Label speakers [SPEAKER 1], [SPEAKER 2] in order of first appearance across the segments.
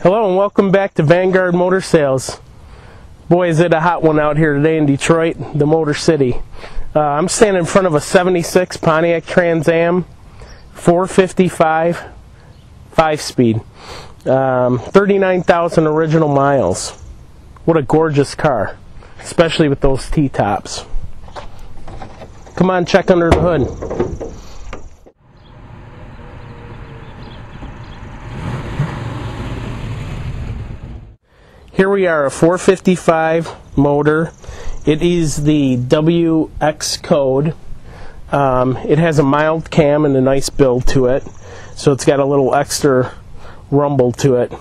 [SPEAKER 1] Hello and welcome back to Vanguard Motor Sales. Boy, is it a hot one out here today in Detroit, the Motor City. I'm standing in front of a 76 Pontiac Trans Am 455 5-speed. 39,000 original miles. What a gorgeous car, especially with those T-tops. Come on, check under the hood. Here we are, a 455 motor. It is the WX code. It has a mild cam and a nice build to it, so it's got a little extra rumble to it,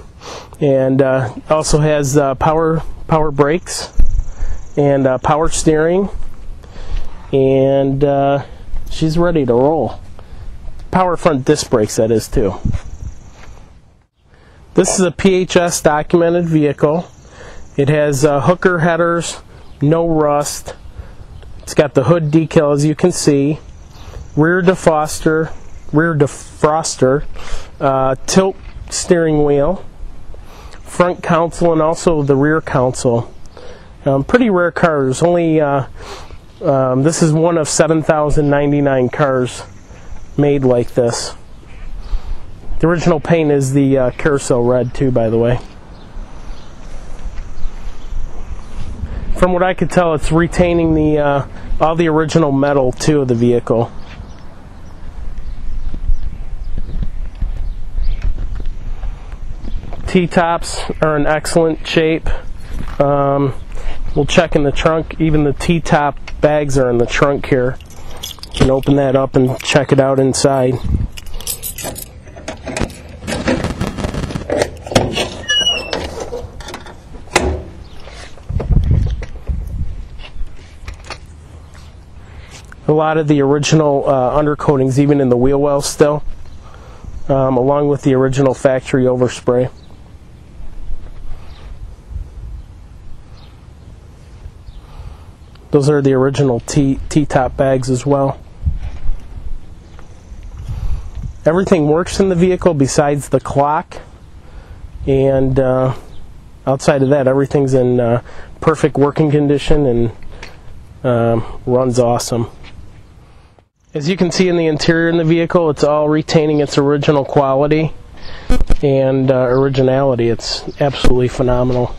[SPEAKER 1] and also has power brakes and power steering, and she's ready to roll. Power front disc brakes, that is, too. This is a PHS documented vehicle. It has hooker headers, no rust. It's got the hood decal, as you can see, rear defroster, tilt steering wheel, front console, and also the rear console. Pretty rare cars. Only this is one of 7,099 cars made like this. The original paint is the carousel red too, by the way. From what I could tell, it's retaining the all the original metal too of the vehicle. T-tops are in excellent shape. We'll check in the trunk. Even the T-top bags are in the trunk here. You can open that up and check it out inside. A lot of the original undercoatings even in the wheel well still, along with the original factory overspray. Those are the original T-top bags as well. Everything works in the vehicle besides the clock, and outside of that, everything's in perfect working condition and runs awesome. As you can see in the interior in the vehicle, it's all retaining its original quality and originality. It's absolutely phenomenal.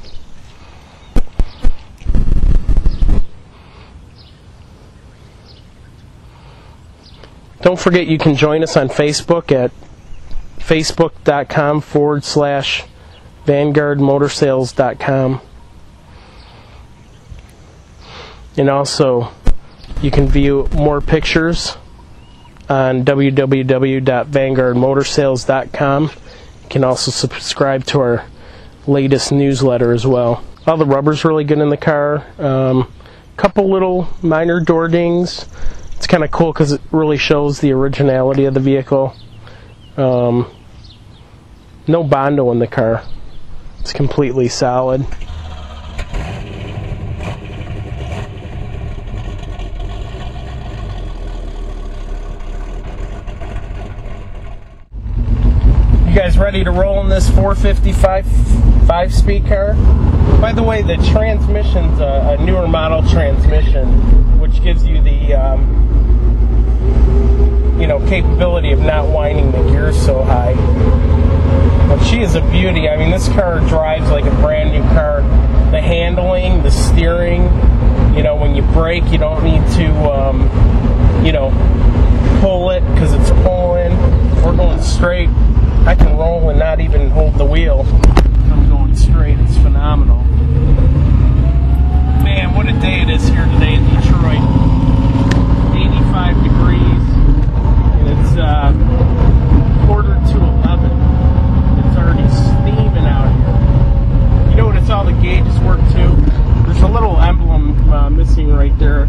[SPEAKER 1] Don't forget you can join us on Facebook at facebook.com/VanguardMotorsales.com. And also, you can view more pictures on www.vanguardmotorsales.com. You can also subscribe to our latest newsletter as well. All the rubber's really good in the car. Couple little minor door dings. It's kind of cool because it really shows the originality of the vehicle. No Bondo in the car. It's completely solid. You guys ready to roll in this 455 5-speed car? By the way, the transmission's a newer model transmission, which gives you the capability of not winding the gears so high. But she is a beauty. I mean, this car drives like a brand new car. The handling, the steering, when you brake, you don't need to pull it because it's pulling. We're going straight. I can roll and not even hold the wheel. I'm going straight. It's phenomenal. Man, what a day it is here today in Detroit. 85 degrees, and it's 10:45. It's already steaming out here. You notice all the gauges work too. There's a little emblem missing right there.